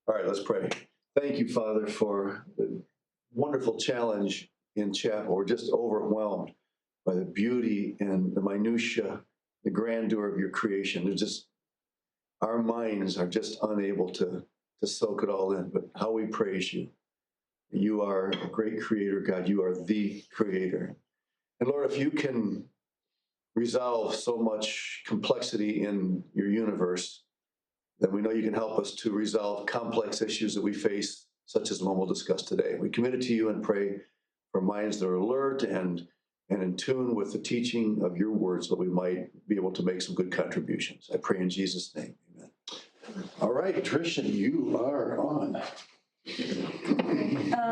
All right, let's pray. Thank you, Father, for the wonderful challenge in chapel. We're just overwhelmed by the beauty and the minutia, the grandeur of your creation. There's just our minds are just unable to soak it all in. But how we praise you. You are a great creator, God. You are the creator. And Lord, if you can resolve so much complexity in your universe, then we know you can help us to resolve complex issues that we face, such as the one we'll discuss today. We commit it to you and pray for minds that are alert and in tune with the teaching of your words, so we might be able to make some good contributions. I pray in Jesus' name. Amen. All right, Trishan, you are on.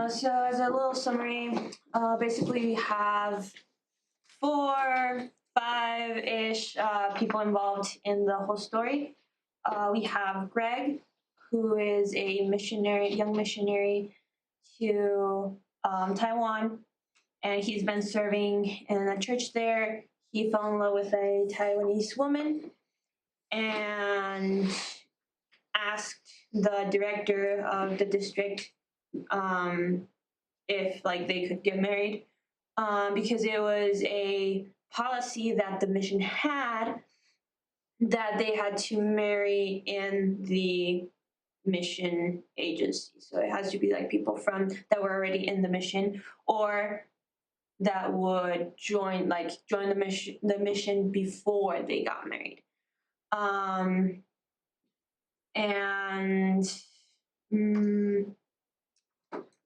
So as a little summary, basically we have 4, 5-ish people involved in the whole story. We have Greg, who is a young missionary to Taiwan, and he's been serving in a church there. He fell in love with a Taiwanese woman and asked the director of the district if they could get married, because it was a policy that the mission had that they had to marry in the mission agency. So it has to be people that were already in the mission, or that would join the mission before they got married. And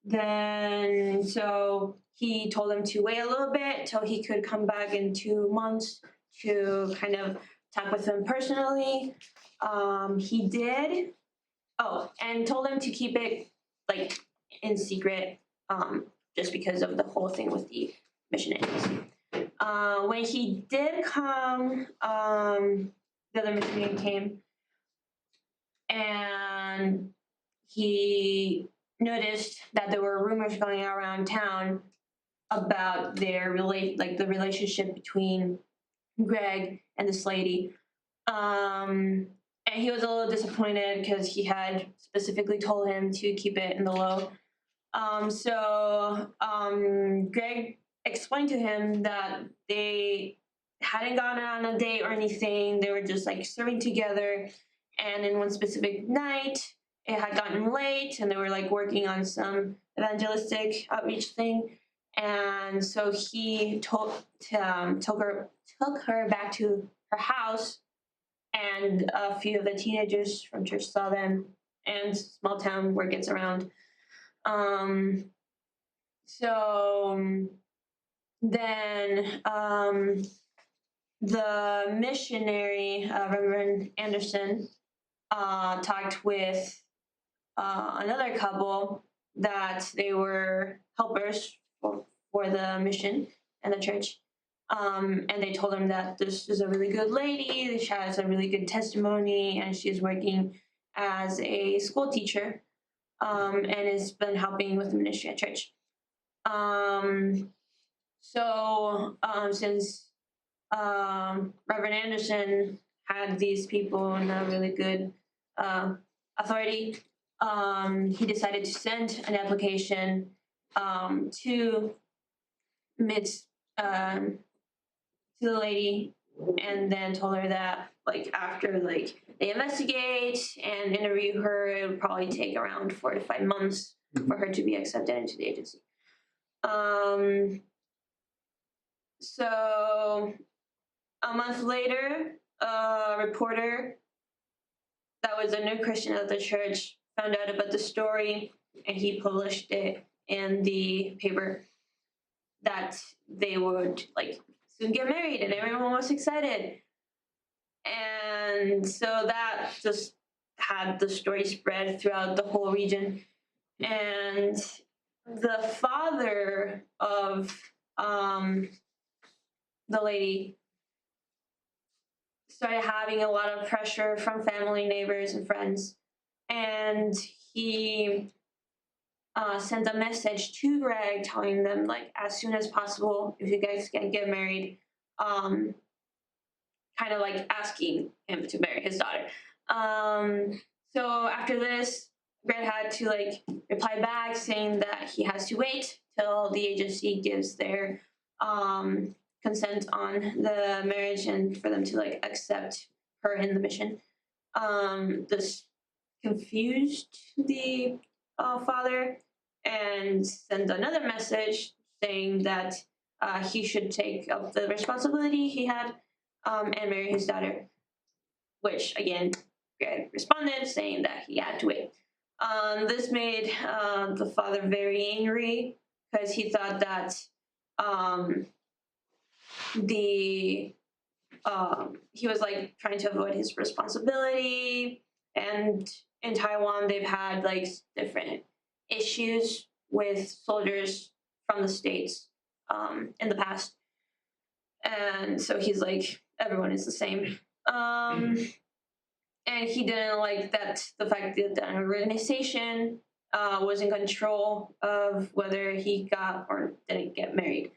then so he told him to wait a little bit till he could come back in 2 months to kind of talk with him personally. He did. Oh, and told him to keep it in secret, just because of the whole thing with the mission agency. When he did come, the other missionary came, and he noticed that there were rumors going around town about their the relationship between Greg and this lady. And he was a little disappointed because he had specifically told him to keep it in the low. So Greg explained to him that they hadn't gone on a date or anything. They were just serving together. And in one specific night, it had gotten late, and they were working on some evangelistic outreach thing. And so he took her back to her house, and a few of the teenagers from church saw them, and small town word gets around. So then the missionary, Reverend Anderson, talked with another couple that they were helpers for the mission and the church. And they told him that this is a really good lady. She has a really good testimony, and she's working as a school teacher, and has been helping with the ministry at church. Since Reverend Anderson had these people in a really good authority, he decided to send an application to the lady, and then told her that after they investigate and interview her, it would probably take around 4 to 5 months for her to be accepted into the agency. So a month later, a reporter that was a new Christian at the church found out about the story, and he published it in the paper that they would soon get married, and everyone was excited. And so that just had the story spread throughout the whole region. And the father of the lady started having a lot of pressure from family, neighbors, and friends. And he sent a message to Greg telling them, as soon as possible, if you guys can get married, kind of asking him to marry his daughter. So after this, Greg had to like reply back saying that he has to wait till the agency gives their consent on the marriage and for them to like accept her in the mission. This confused the father and sent another message saying that he should take up the responsibility he had and marry his daughter, which again, Greg responded saying that he had to wait. This made the father very angry because he thought that the he was like trying to avoid his responsibility. And in Taiwan, they've had like different issues with soldiers from the States in the past. And so he's like, everyone is the same. And he didn't like that the fact that the organization was in control of whether he got or didn't get married.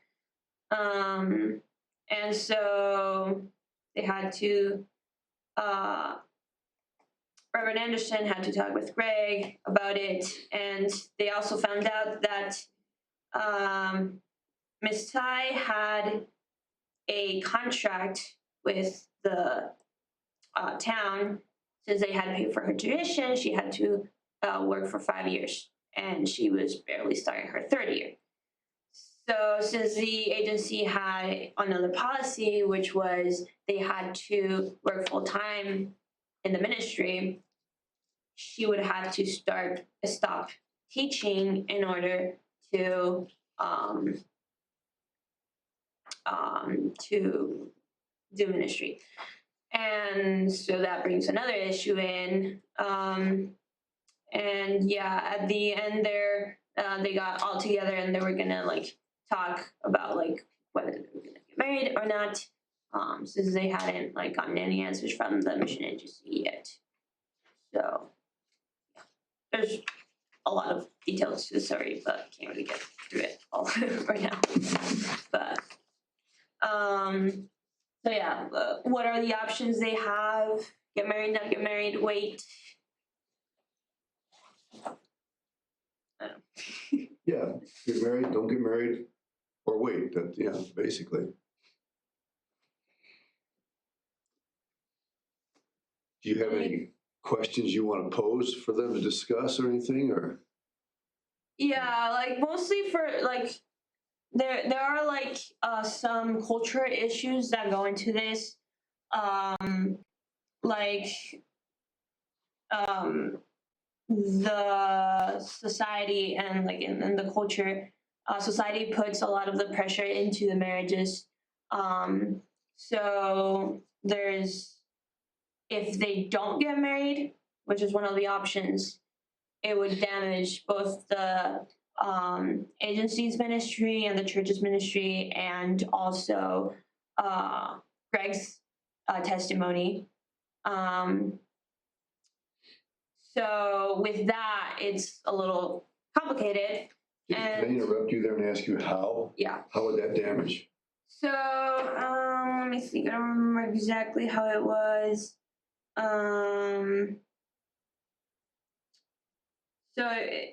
And so they had to, Reverend Anderson had to talk with Greg about it. And they also found out that Miss Tai had a contract with the town. Since they had to pay for her tuition, she had to work for 5 years. And she was barely starting her third year. So since the agency had another policy, which was they had to work full time in the ministry, she would have to stop teaching in order to do ministry. And so that brings another issue in. And yeah, at the end there, they got all together and they were gonna like talk about like whether they were gonna get married or not, since they hadn't like gotten any answers from the mission agency yet. So yeah, there's a lot of details to the story, but I can't really get through it all right now. But so yeah, what are the options they have? Get married, not get married, wait. Yeah, get married, don't get married, or wait. That, yeah, basically. Do you have any questions you want to pose for them to discuss or anything, or? Yeah, like mostly for like there are like some cultural issues that go into this, like the society and like in the culture, society puts a lot of the pressure into the marriages. So there's if they don't get married, which is one of the options, it would damage both the agency's ministry and the church's ministry, and also Greg's testimony. So with that, it's a little complicated. Can I interrupt you there and ask you how? Yeah. How would that damage? So let me think. I don't remember exactly how it was. So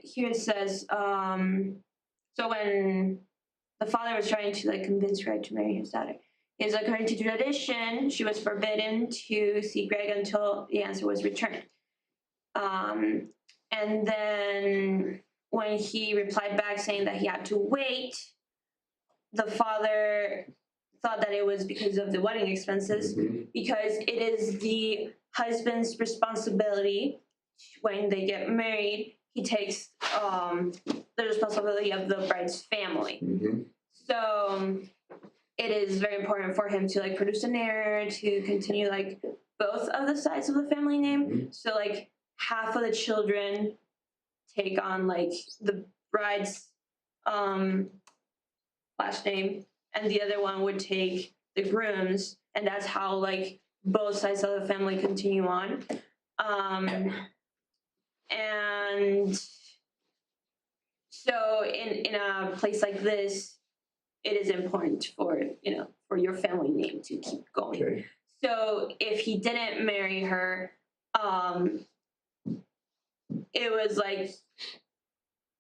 here it says, so when the father was trying to like convince Greg to marry his daughter, is according to tradition, she was forbidden to see Greg until the answer was returned. And then when he replied back saying that he had to wait, the father thought that it was because of the wedding expenses, because it is the husband's responsibility when they get married. He takes the responsibility of the bride's family. So it is very important for him to like produce an heir to continue like both of the sides of the family name. So like half of the children take on like the bride's last name, and the other one would take the groom's, and that's how like both sides of the family continue on. And so in a place like this, it is important for for your family name to keep going. So if he didn't marry her, it was like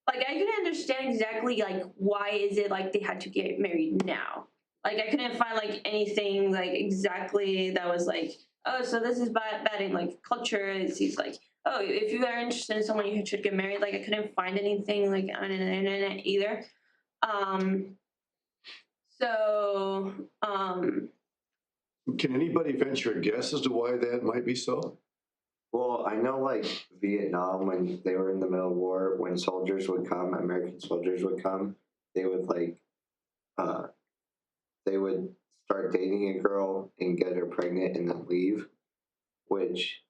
I couldn't understand exactly like why is it like they had to get married now. Like I couldn't find like anything like exactly that was like, oh, so this is bad in like culture. It's like, oh, if you are interested in someone, you should get married. Like I couldn't find anything like on the internet either. Um, so Can anybody venture a guess as to why that might be so? Well, I know like Vietnam, when they were in the middle of war, when soldiers would come, American soldiers would come, they would uh, they would start dating a girl and get her pregnant and then leave, which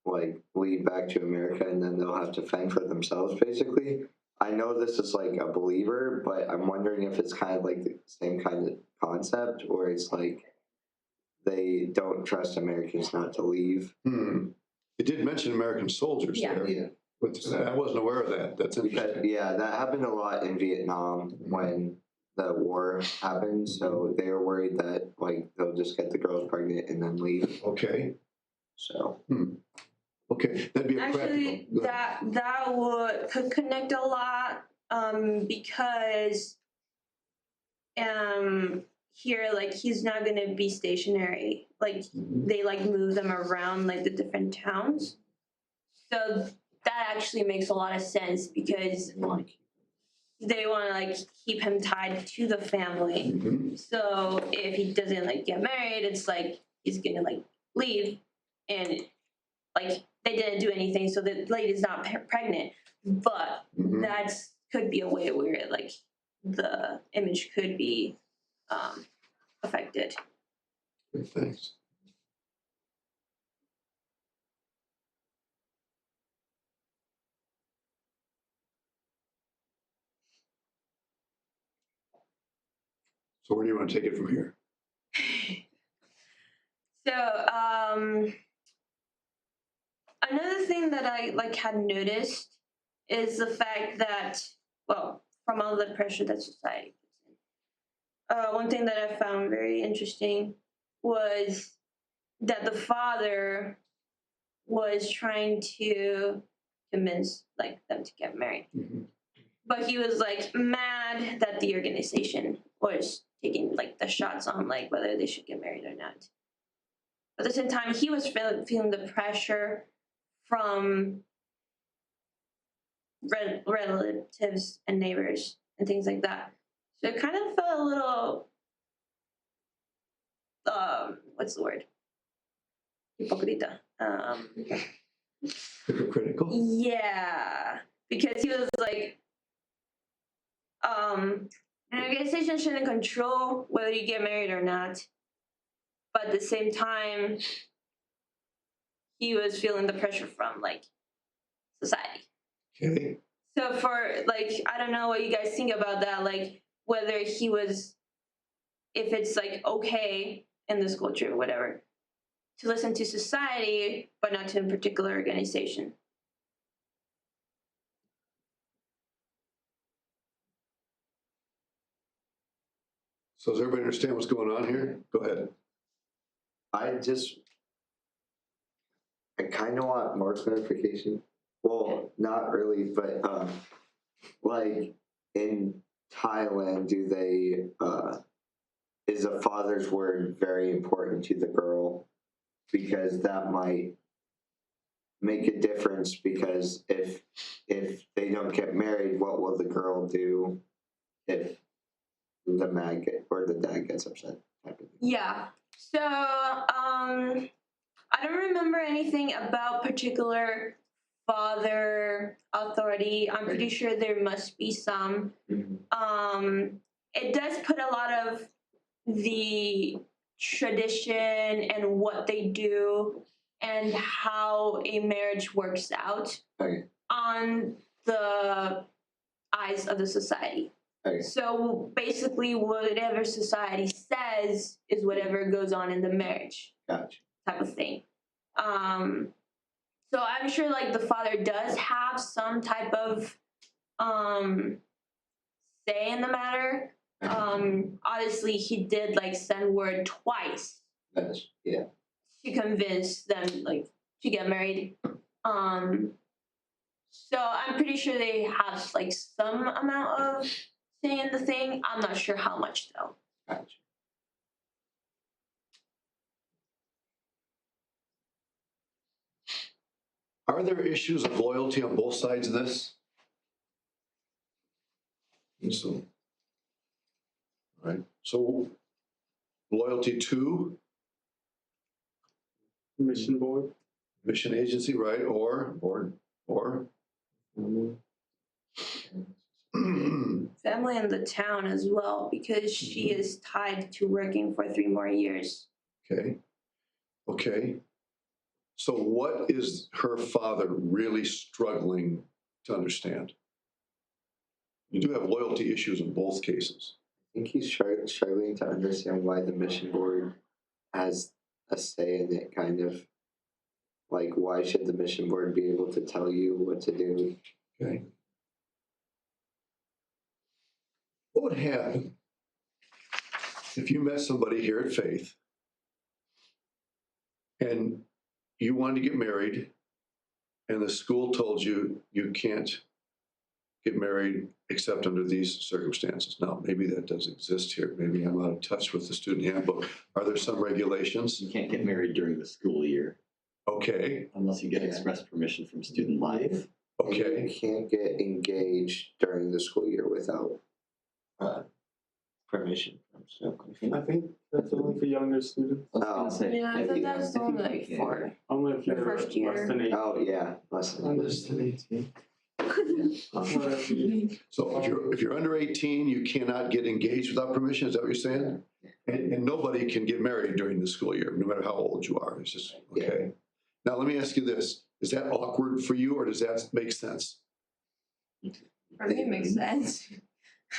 like lead back to America, and then they'll have to fend for themselves basically. I know this is like a believer, but I'm wondering if it's kind of like the same kind of concept, or it's like they don't trust Americans not to leave. It did mention American soldiers Yeah. there. Yeah. But I wasn't aware of that. That's Because interesting. yeah, that happened a lot in Vietnam when the war happened. So they were worried that like they'll just get the girls pregnant and then leave. Okay. So Okay. That'd be a actually, practical. Go ahead. that could connect a lot because here like he's not gonna be stationary. Like they like move them around like the different towns. So that actually makes a lot of sense because they want to like keep him tied to the family. So if he doesn't like get married, it's like he's gonna like leave, and like they didn't do anything, so the lady's not pregnant. But that's could be a way where like the image could be affected. Thanks. So where do you want to take it from here? So another thing that I like had noticed is the fact that, well, from all the pressure that society puts in, one thing that I found very interesting was that the father was trying to convince like them to get married, but he was like mad that the organization was taking like the shots on like whether they should get married or not. At the same time, he was feeling the pressure from relatives and neighbors and things like that. So it kind of felt a little, what's the word? Hipocrita. Hypocritical? Yeah, because he was like, an organization shouldn't control whether you get married or not. But at the same time, he was feeling the pressure from like society. Okay. So for like, I don't know what you guys think about that. Like whether he was, if it's like okay in this culture, whatever, to listen to society, but not to a particular organization. So does everybody understand what's going on here? Go ahead. I kind of want more clarification. Well, not really, but like in Thailand, do they is a father's word very important to the girl, because that might make a difference, because if they don't get married, what will the girl do if the dad gets upset type of thing. Yeah. So I don't remember anything about particular father authority. I'm pretty sure there must be some. It does put a lot of the tradition and what they do and how a marriage works out Okay. on the eyes of the society. Okay. So basically, whatever society says is whatever goes on in the marriage. Gotcha. Type of thing. So I'm sure like the father does have some type of say in the matter. Obviously he did like send word twice Yeah. to convince them like to get married. So I'm pretty sure they have like some amount of say in the thing. I'm not sure how much though. Gotcha. Are there issues of loyalty on both sides of this? So, right. So loyalty to Mission board. mission agency, right? Or Family in the town as well because she is tied to working for 3 more years. okay. So what is her father really struggling to understand? You do have loyalty issues in both cases. I think he's struggling to understand why the mission board has a say in it, kind of. Like, why should the mission board be able to tell you what to do? Okay. What would happen if you met somebody here at Faith and you wanted to get married and the school told you you can't get married except under these circumstances? Now, maybe that does exist here. Maybe I'm out of touch with the student handbook. Are there some regulations? You can't get married during the school year Okay, unless you get express permission from student life. And okay. you can't get engaged during the school year without permission from school. I think that's only for younger students. I was gonna say, Yeah, I if thought you- that was if you only can like get- 4. Only if you're first year. less than 8. Oh yeah, less than Less than 18. So if you're under 18, you cannot get engaged without permission. Is that what you're saying? And nobody can get married during the school year, no matter how old you are. It's just okay. Now let me ask you this: is that awkward for you, or does that make sense? For me, it makes sense.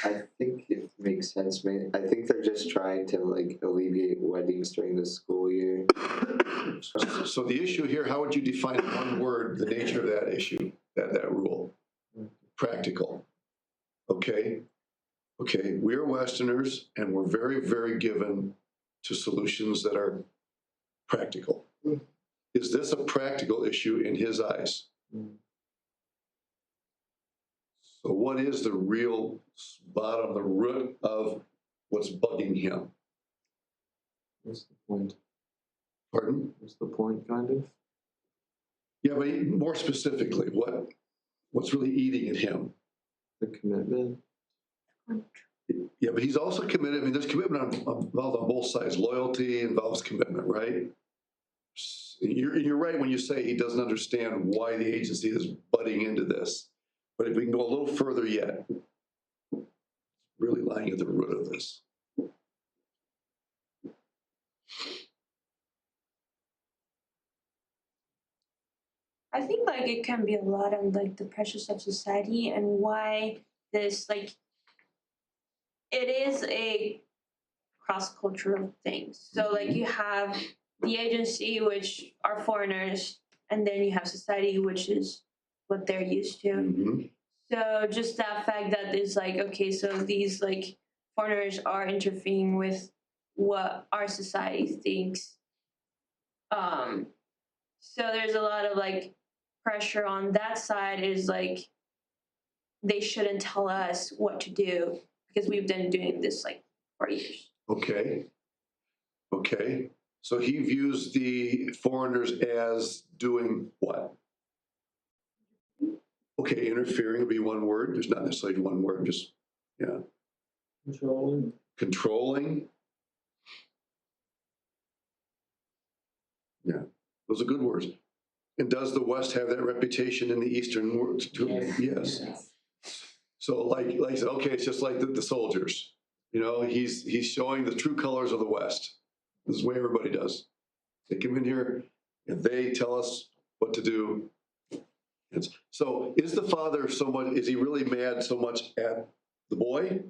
I think it makes sense, man. I think they're just trying to like alleviate weddings during the school year. So the issue here, how would you define in one word the nature of that issue, that rule? Practical. Okay. Okay. We're Westerners, and we're very, very given to solutions that are practical. Is this a practical issue in his eyes? So what is the real bottom, the root of what's bugging him? What's the point? Pardon? What's the point, kind of? Yeah, but more specifically, what's really eating at him? The commitment. Yeah, but he's also committed. I mean, there's commitment involved on both sides. Loyalty involves commitment, right? You're right when you say he doesn't understand why the agency is butting into this. But if we can go a little further yet, really lying at the root of this. I think like it can be a lot on like the pressures of society and why this like it is a cross-cultural thing. So like you have the agency, which are foreigners, and then you have society, which is what they're used to. Mhm. So just that fact that it's like, okay, so these like foreigners are interfering with what our society thinks. So there's a lot of like pressure on that side is like they shouldn't tell us what to do because we've been doing this like for years. Okay. Okay. So he views the foreigners as doing what? Okay, interfering would be one word. There's not necessarily one word, just, yeah. Controlling. Controlling. Yeah, those are good words. And does the West have that reputation in the Eastern world? Yes. So like I said, okay, it's just like the soldiers. You know, he's showing the true colors of the West. This is the way everybody does. They come in here and they tell us what to do. So is the father so much, is he really mad so much at the boy?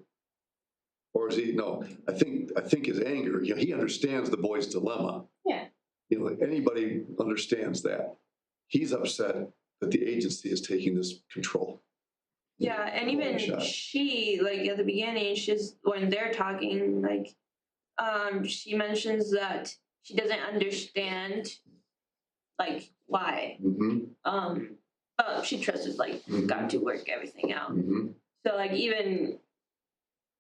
Or is he, no, I think his anger, you know, he understands the boy's dilemma. Yeah. You know, anybody understands that. He's upset that the agency is taking this control. Yeah, and even Shot. she, like at the beginning, she's when they're talking, like, she mentions that she doesn't understand, like, why. Mm-hmm. She trusted like God to work everything out. Mhm. So like even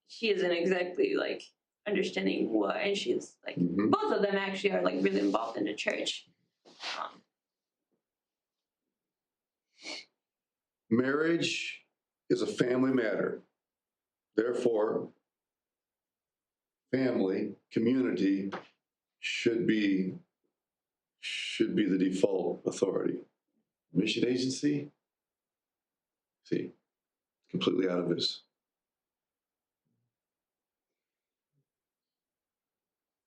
she isn't exactly like understanding what, and she's like Mhm. both of them actually are like really involved in the church. Marriage is a family matter. Therefore, family, community should be the default authority. Mission agency, see, completely out of this.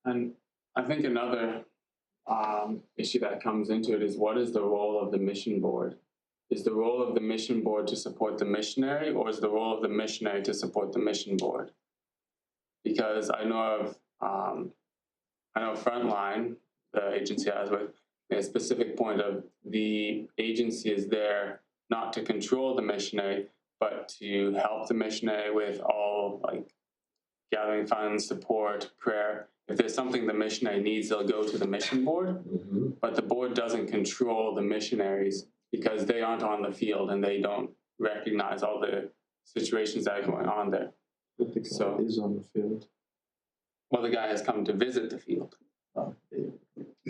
And I think another issue that comes into it is what is the role of the mission board? Is the role of the mission board to support the missionary, or is the role of the missionary to support the mission board? Because I know Frontline, the agency I was with, made a specific point of the agency is there not to control the missionary, but to help the missionary with all like gathering funds, support, prayer. If there's something the missionary needs, they'll go to the mission board, but the board doesn't control the missionaries because they aren't on the field and they don't recognize all the situations that are going on there. I think So- so. Is on the field. Well, the guy has come to visit the field.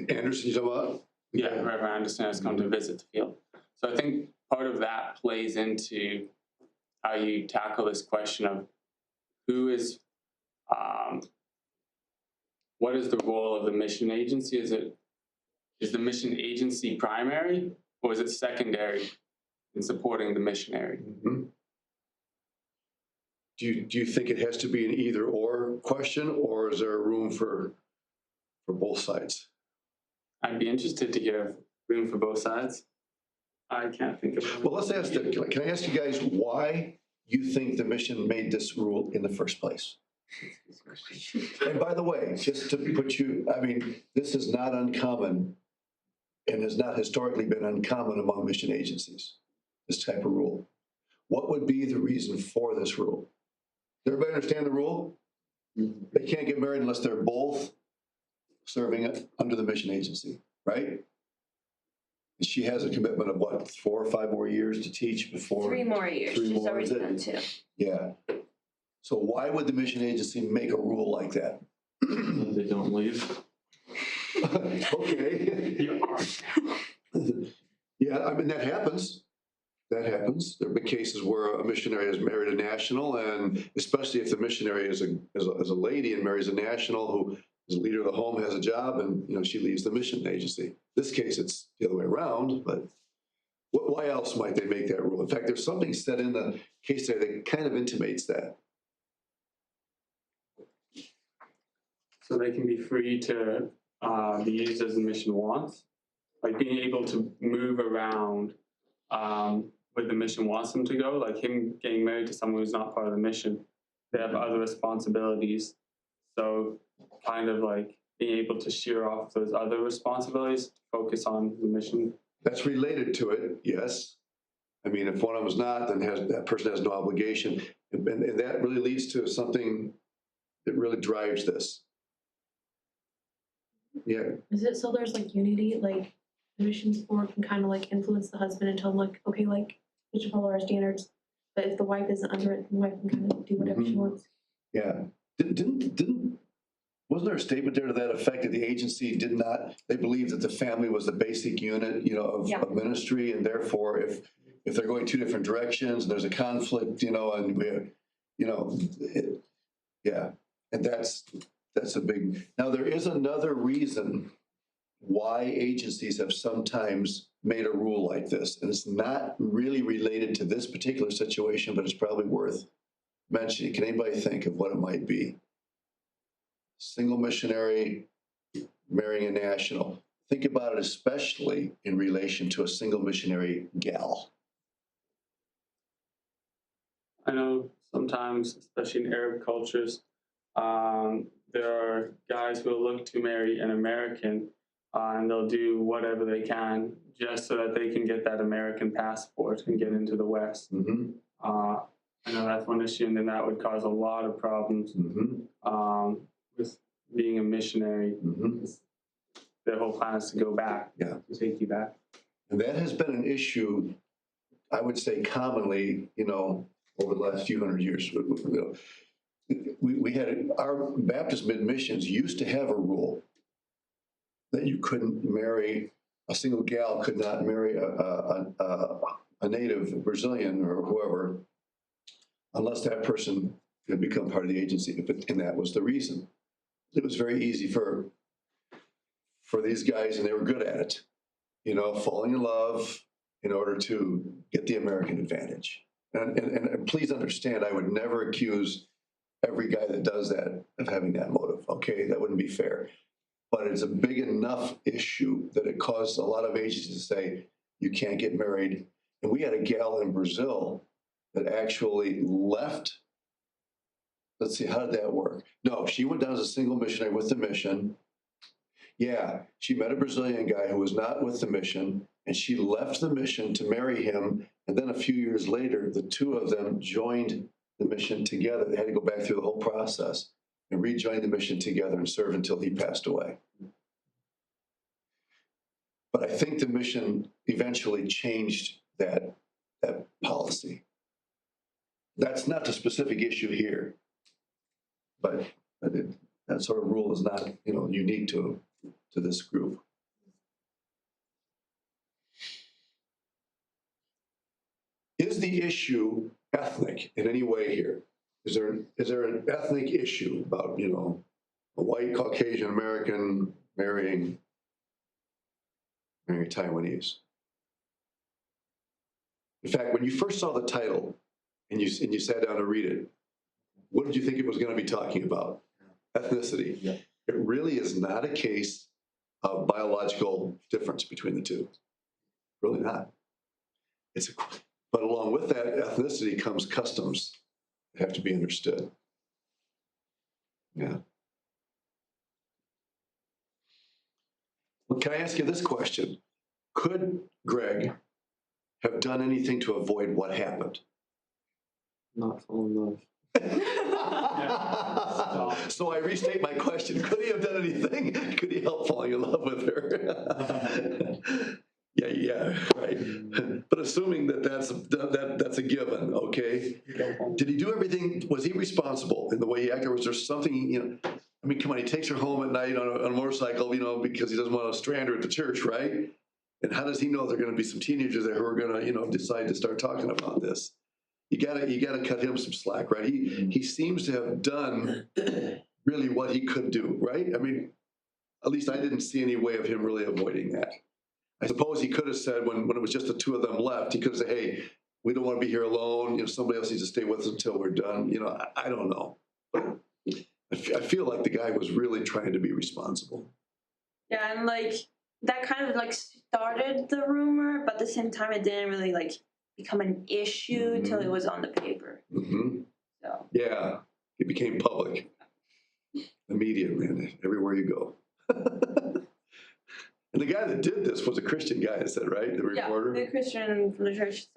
Anderson, you talking about? Yeah, Reverend Anderson has come to visit the field. So I think part of that plays into how you tackle this question of who is, what is the role of the mission agency? Is the mission agency primary, or is it secondary in supporting the missionary? Mhm. Do you think it has to be an either or question, or is there room for both sides? I'd be interested to hear room for both sides. I can't think of. Well, let's ask them. Can I ask you guys why you think the mission made this rule in the first place? And by the way, just to put you, I mean, this is not uncommon and has not historically been uncommon among mission agencies, this type of rule. What would be the reason for this rule? Does everybody understand the rule? They can't get married unless they're both serving under the mission agency, right? And she has a commitment of what, 4 or 5 more years to teach before? 3 more years. 3 She's more, already is it? done 2. Yeah. So why would the mission agency make a rule like that? And they don't leave. Okay. Yeah, I mean, that happens. That happens. There have been cases where a missionary has married a national, and especially if the missionary is a lady and marries a national who is a leader of the home, has a job, and she leaves the mission agency. This case, it's the other way around, but why else might they make that rule? In fact, there's something said in the case there that kind of intimates that. So they can be free to be used as the mission wants, like being able to move around where the mission wants them to go, like him getting married to someone who's not part of the mission. They have other responsibilities. So kind of like being able to shear off those other responsibilities, focus on the mission. That's related to it, yes. I mean, if one of them is not, then that person has no obligation. And that really leads to something that really drives this. Yeah, Is it so there's like unity, like the missions board can kind of like influence the husband and tell him like, okay, like we should follow our standards, but if the wife isn't under it, the wife can kind of do whatever she wants. yeah. Wasn't there a statement there to that effect that the agency did not, they believed that the family was the basic unit, of ministry, and therefore if they're going 2 different directions, there's a conflict, and yeah, and that's a big. Now there is another reason why agencies have sometimes made a rule like this, and it's not really related to this particular situation, but it's probably worth mentioning. Can anybody think of what it might be? Single missionary marrying a national. Think about it especially in relation to a single missionary gal. I know sometimes, especially in Arab cultures, there are guys who will look to marry an American and they'll do whatever they can just so that they can get that American passport and get into the West. Mm-hmm. I know that's one issue, and then that would cause a lot of problems with being a missionary. Their whole plan is to go back, Yeah. to take you back. And that has been an issue I would say commonly, over the last few hundred years, we had our Baptist missions used to have a rule that you couldn't marry, a single gal could not marry a native Brazilian or whoever unless that person had become part of the agency, and that was the reason. It was very easy for these guys, and they were good at it, falling in love in order to get the American advantage. And please understand, I would never accuse every guy that does that of having that motive. Okay, that wouldn't be fair. But it's a big enough issue that it caused a lot of agencies to say, you can't get married. And we had a gal in Brazil that actually left. Let's see, how did that work? No, she went down as a single missionary with the mission. Yeah, she met a Brazilian guy who was not with the mission, and she left the mission to marry him. And then a few years later, the two of them joined the mission together. They had to go back through the whole process and rejoin the mission together and serve until he passed away. But I think the mission eventually changed that policy. That's not the specific issue here, but that sort of rule is not, unique to this group. Is the issue ethnic in any way here? Is there an ethnic issue about, a white Caucasian American marrying Taiwanese? In fact, when you first saw the title and you sat down to read it, what did you think it was going to be talking about? Ethnicity. Yeah. It really is not a case of biological difference between the two. Really not. But along with that ethnicity comes customs that have to be understood. Yeah. Well, can I ask you this question? Could Greg have done anything to avoid what happened? Not fall in love. So I restate my question. Could he have done anything? Could he help falling in love with her? Yeah, right. But assuming that's a given, okay? Did he do everything? Was he responsible in the way he acted? Or was there something, I mean, come on, he takes her home at night on a motorcycle, because he doesn't want to strand her at the church, right? And how does he know there are going to be some teenagers there who are going to, decide to start talking about this? You gotta cut him some slack, right? He seems to have done really what he could do, right? I mean, at least I didn't see any way of him really avoiding that. I suppose he could have said when it was just the two of them left, he could have said, "Hey, we don't want to be here alone. Somebody else needs to stay with us until we're done." I don't know, but I feel like the guy was really trying to be responsible. Yeah, and that kind of started the rumor, but at the same time, it didn't really become an issue till it was on the paper. Mm-hmm. So Yeah, it became public. The media, man, everywhere you go. And the guy that did this was a Christian guy, I said, right? The reporter? Yeah, the Christian from the church.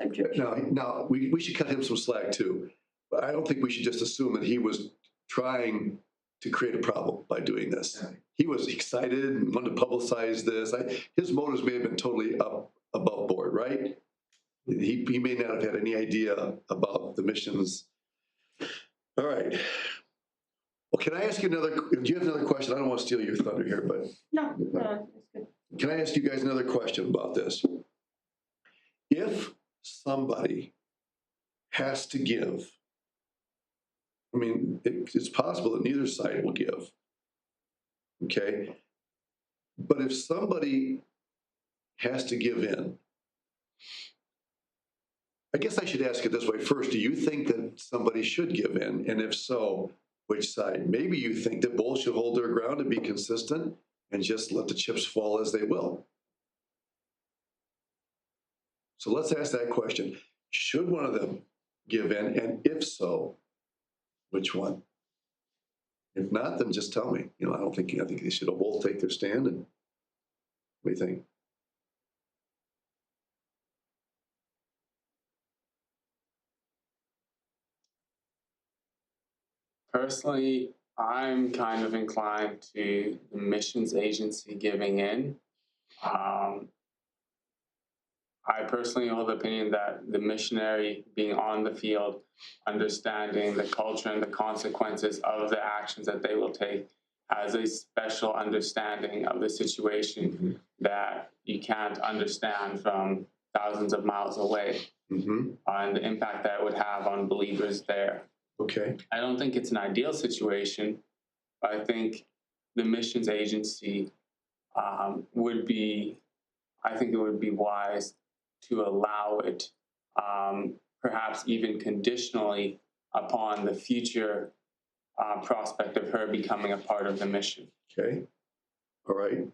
Now we should cut him some slack too. But I don't think we should just assume that he was trying to create a problem by doing this. He was excited and wanted to publicize this. His motives may have been totally above board, right? He may not have had any idea about the missions. All right. Well, can I ask you do you have another question? I don't want to steal your thunder here, but. No, it's good. Can I ask you guys another question about this? If somebody has to give, I mean, it's possible that neither side will give, okay? But if somebody has to give in, I guess I should ask it this way first. Do you think that somebody should give in? And if so, which side? Maybe you think that both should hold their ground and be consistent and just let the chips fall as they will. So let's ask that question. Should one of them give in? And if so, which one? If not, then just tell me. I think they should both take their stand. And what do you think? Personally, I'm kind of inclined to the missions agency giving in. I personally hold the opinion that the missionary being on the field, understanding the culture and the consequences of the actions that they will take, has a special understanding of the situation that you can't understand from thousands of miles away, and the impact that it would have on believers there. Okay. I don't think it's an ideal situation, but I think the missions agency would be, I think it would be wise to allow it, perhaps even conditionally upon the future prospect of her becoming a part of the mission. Okay. All right.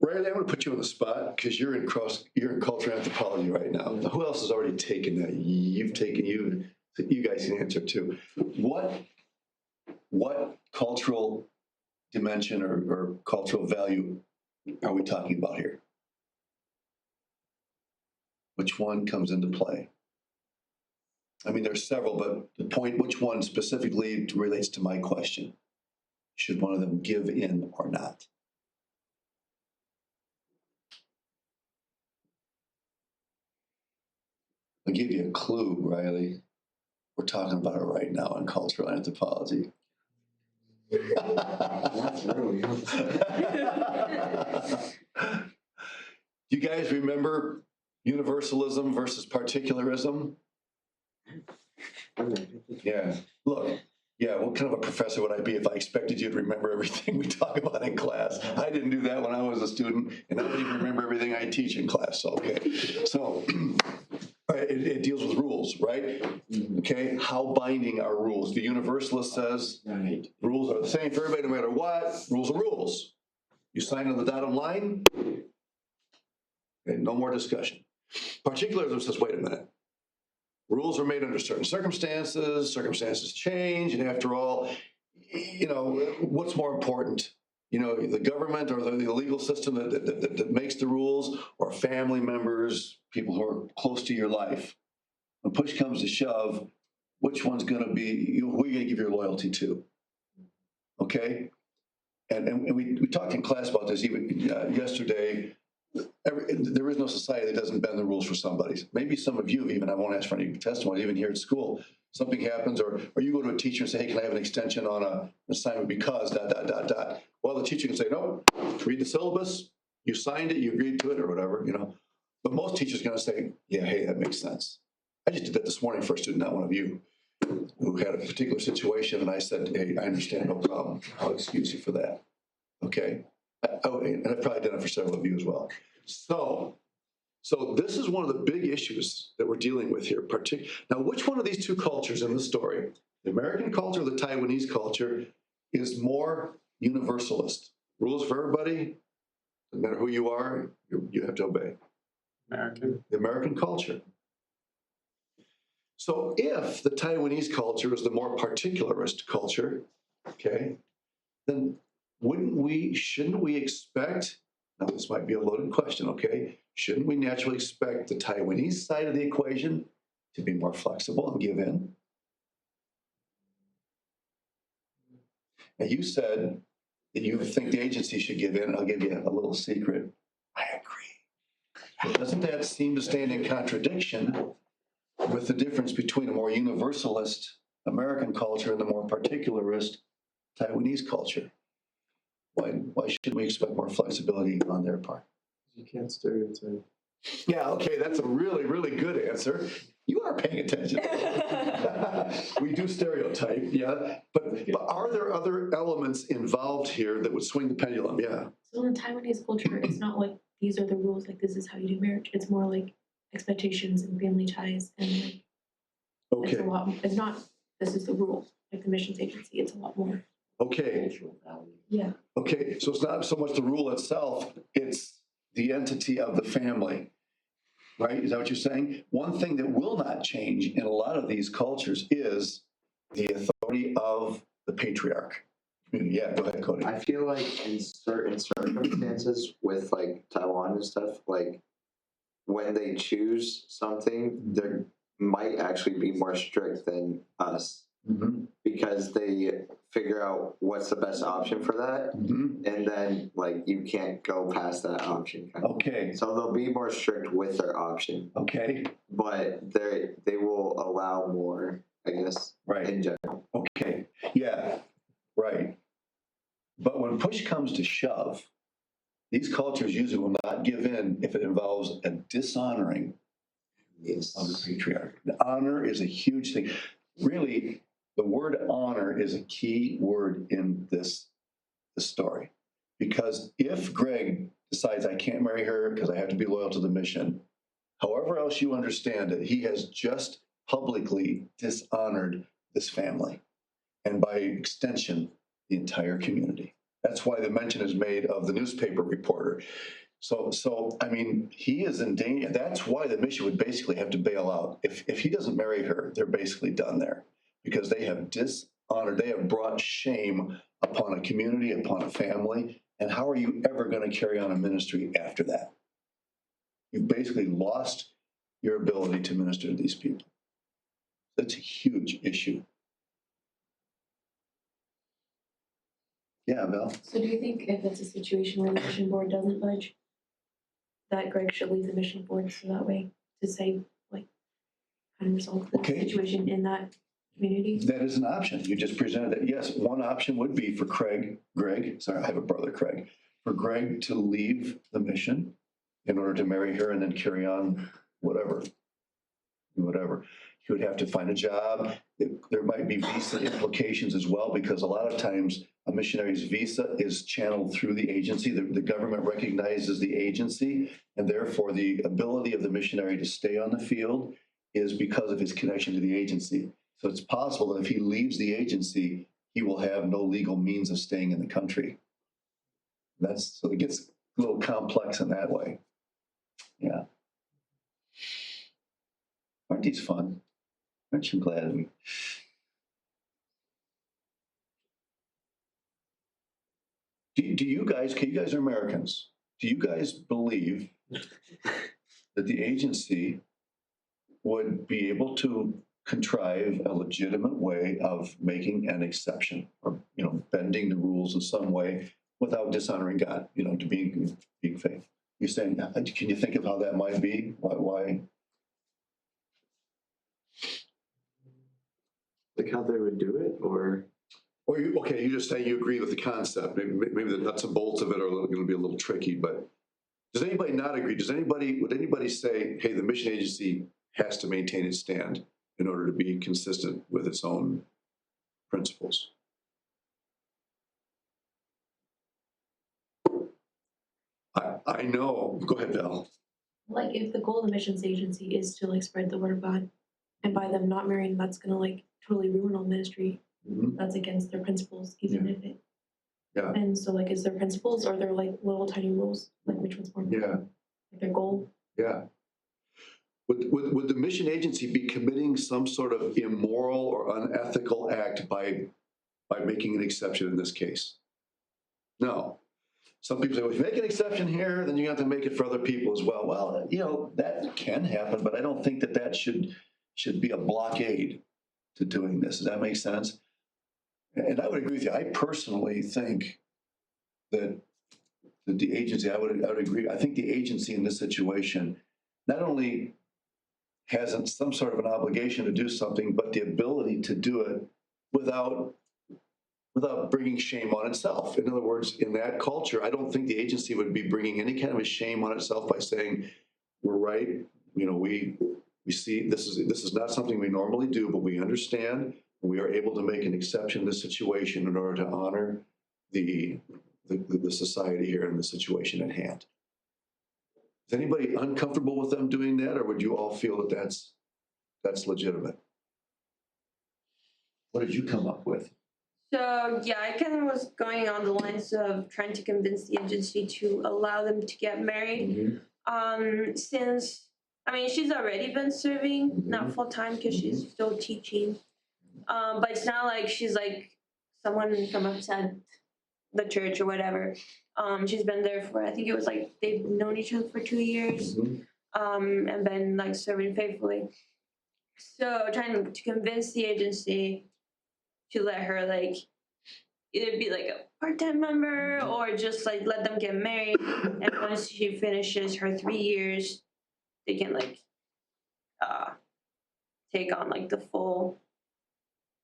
Riley, I'm going to put you on the spot because you're in cultural anthropology right now. Now, who else has already taken that? You guys can answer too. What cultural dimension or cultural value are we talking about here? Which one comes into play? I mean, there's several, but the point, which one specifically relates to my question? Should one of them give in or not? I'll give you a clue, Riley. We're talking about it right now in cultural anthropology. That's early. You guys remember universalism versus particularism? Yeah. Look, yeah, what kind of a professor would I be if I expected you to remember everything we talk about in class? I didn't do that when I was a student, and I don't even remember everything I teach in class. Okay. So it deals with rules, right? Okay. How binding are rules? The universalist says rules are the same for everybody no matter what. Rules are rules. You sign on the dotted line, okay, no more discussion. Particularism says, wait a minute. Rules are made under certain circumstances. Circumstances change, and after all, what's more important? The government or the legal system that makes the rules, or family members, people who are close to your life. When push comes to shove, which one's going to be? Who are you going to give your loyalty to? Okay, and we talked in class about this even yesterday. There is no society that doesn't bend the rules for somebody. Maybe some of you, even I won't ask for any testimony, even here at school, something happens, or you go to a teacher and say, hey, can I have an extension on an assignment because ... Well, the teacher can say, no, read the syllabus, you signed it, you agreed to it, or whatever, But most teachers are going to say, yeah, hey, that makes sense. I just did that this morning for a student, not one of you, who had a particular situation, and I said, hey, I understand, no problem. I'll excuse you for that. Okay? And I've probably done it for several of you as well. So this is one of the big issues that we're dealing with here. Now, which one of these two cultures in the story, the American culture or the Taiwanese culture, is more universalist? Rules for everybody, no matter who you are, you have to obey. American. The American culture. So if the Taiwanese culture is the more particularist culture, okay, then shouldn't we expect, now this might be a loaded question, okay, shouldn't we naturally expect the Taiwanese side of the equation to be more flexible and give in? Now you said that you think the agency should give in, and I'll give you a little secret. I agree. But doesn't that seem to stand in contradiction with the difference between a more universalist American culture and the more particularist Taiwanese culture? Why should we expect more flexibility on their part? You can't stereotype. Yeah, okay, that's a really, really good answer. You are paying attention. We do stereotype, yeah. But are there other elements involved here that would swing the pendulum? Yeah. So in Taiwanese culture, it's not like these are the rules, like this is how you do marriage. It's more like expectations and family ties, and like it's a Okay. lot. It's not this is the rule. Like the missions agency, it's a lot more. Okay. Cultural value. Yeah. Okay. So it's not so much the rule itself, it's the entity of the family. Right? Is that what you're saying? One thing that will not change in a lot of these cultures is the authority of the patriarch. Yeah, go ahead, Cody. I feel like in certain circumstances with like Taiwan and stuff, like when they choose something, they might actually be more strict than us Mm-hmm. because they figure out what's the best option for that, Mhm. and then like you can't go past that option. Kind of. Okay, So they'll be more strict with their option, okay, but they will allow more, I guess, right. in general. Okay, yeah, right. But when push comes to shove, these cultures usually will not give in if it involves a dishonoring Yes. of the patriarch. The honor is a huge thing. Really, the word honor is a key word in this story. Because if Greg decides I can't marry her because I have to be loyal to the mission, however else you understand it, he has just publicly dishonored this family. And by extension, the entire community. That's why the mention is made of the newspaper reporter. So I mean, he is in danger. That's why the mission would basically have to bail out. If he doesn't marry her, they're basically done there because they have dishonored, they have brought shame upon a community, upon a family. And how are you ever going to carry on a ministry after that? You've basically lost your ability to minister to these people. That's a huge issue. Yeah, Val. So do you think if it's a situation where the mission board doesn't budge, that Greg should leave the mission board so that way to say, like, kind of resolve the Okay. situation in that community? That is an option. You just presented that. Yes, one option would be for Greg, sorry, I have a brother, Craig, for Greg to leave the mission in order to marry her and then carry on whatever. He would have to find a job. There might be visa implications as well, because a lot of times a missionary's visa is channeled through the agency. The government recognizes the agency, and therefore the ability of the missionary to stay on the field is because of his connection to the agency. So it's possible that if he leaves the agency, he will have no legal means of staying in the country. So it gets a little complex in that way. Yeah. Aren't these fun? Aren't you glad we? Do you guys, okay, you guys are Americans. Do you guys believe that the agency would be able to contrive a legitimate way of making an exception or, bending the rules in some way without dishonoring God, to being faithful? You're saying, can you think of how that might be? Why? Like how they would do it, or Or you just say you agree with the concept. Maybe the nuts and bolts of it are going to be a little tricky, but does anybody not agree? Would anybody say, hey, the mission agency has to maintain its stand in order to be consistent with its own principles? I know. Go ahead, Val. Like, if the goal of the missions agency is to, like, spread the word of God, and by them not marrying, that's gonna, like, totally ruin all ministry. Mhm. That's against their principles, even if it. Yeah. And so, like, is there principles or they're, like, little tiny rules? Like, which one's more important? Like, their goal? Yeah. Would the mission agency be committing some sort of immoral or unethical act by making an exception in this case? No. Some people say, well, if you make an exception here, then you have to make it for other people as well. Well, that can happen, but I don't think that should be a blockade to doing this. Does that make sense? And I would agree with you. I personally think that the agency, I would agree. I think the agency in this situation not only has some sort of an obligation to do something, but the ability to do it without bringing shame on itself. In other words, in that culture, I don't think the agency would be bringing any kind of a shame on itself by saying, we're right, we see this is not something we normally do, but we understand we are able to make an exception in this situation in order to honor the society here and the situation at hand. Is anybody uncomfortable with them doing that, or would you all feel that that's legitimate? What did you come up with? So yeah, I kind of was going on the lines of trying to convince the agency to allow them to get married. Since she's already been serving, not full time because she's still teaching. But it's not like she's like someone from outside the church or whatever. She's been there for, I think it was like they've known each other for 2 years, and been like serving faithfully. So trying to convince the agency to let her like either be like a part-time member or just like let them get married, and once she finishes her 3 years, they can like take on like the full.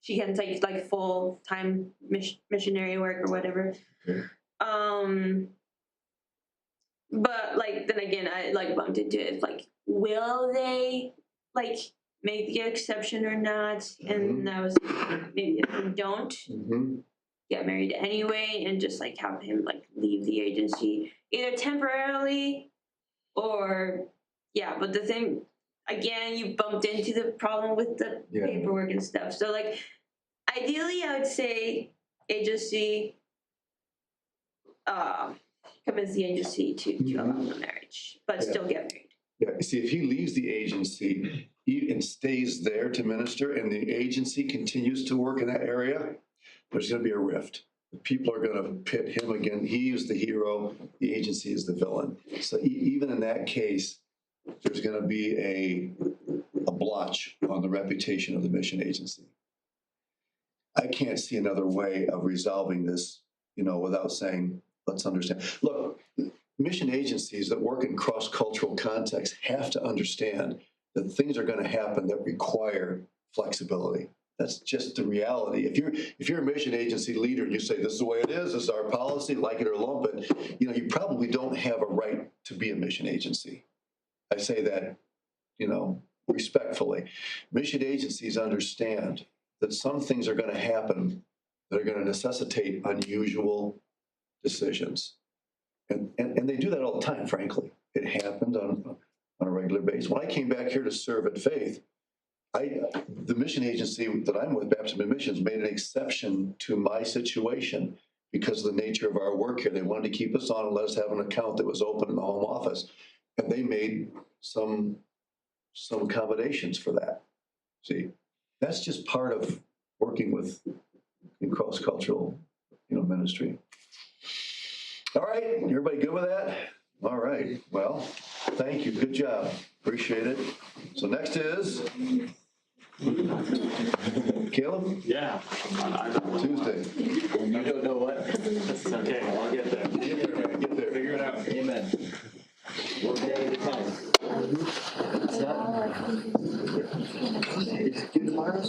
She can take like full-time missionary work or whatever. Okay. But like then again, I like bumped into it. Like, will they like make the exception or not? And I was like, maybe if they don't Mm-hmm. get married anyway, and just like have him like leave the agency either temporarily or yeah. But the thing again, you bumped into the problem with the Yeah. paperwork and stuff. So like, ideally, I would say agency. Convince the agency to allow the marriage, but Yeah. still get married. Yeah, you see, if he leaves the agency and stays there to minister, and the agency continues to work in that area, there's going to be a rift. People are going to pit him again. He is the hero. The agency is the villain. So even in that case, there's going to be a blotch on the reputation of the mission agency. I can't see another way of resolving this, without saying, let's understand. Look, mission agencies that work in cross-cultural contexts have to understand that things are going to happen that require flexibility. That's just the reality. If you're a mission agency leader and you say this is the way it is, this is our policy, like it or lump it, you probably don't have a right to be a mission agency. I say that, respectfully. Mission agencies understand that some things are going to happen that are going to necessitate unusual decisions. And they do that all the time, frankly. It happened on a regular basis. When I came back here to serve at Faith, the mission agency that I'm with, Baptist Missions, made an exception to my situation because of the nature of our work here. They wanted to keep us on and let us have an account that was open in the home office. And they made some accommodations for that. See, that's just part of working in cross-cultural, ministry. All right, everybody good with that? All right, well, thank you, good job, appreciate it. So next is Caleb, Yeah. Tuesday. You don't know what? It's okay. I'll get there. Get there. Figure it out. Amen. One day at a time. What's that? It's tomorrow.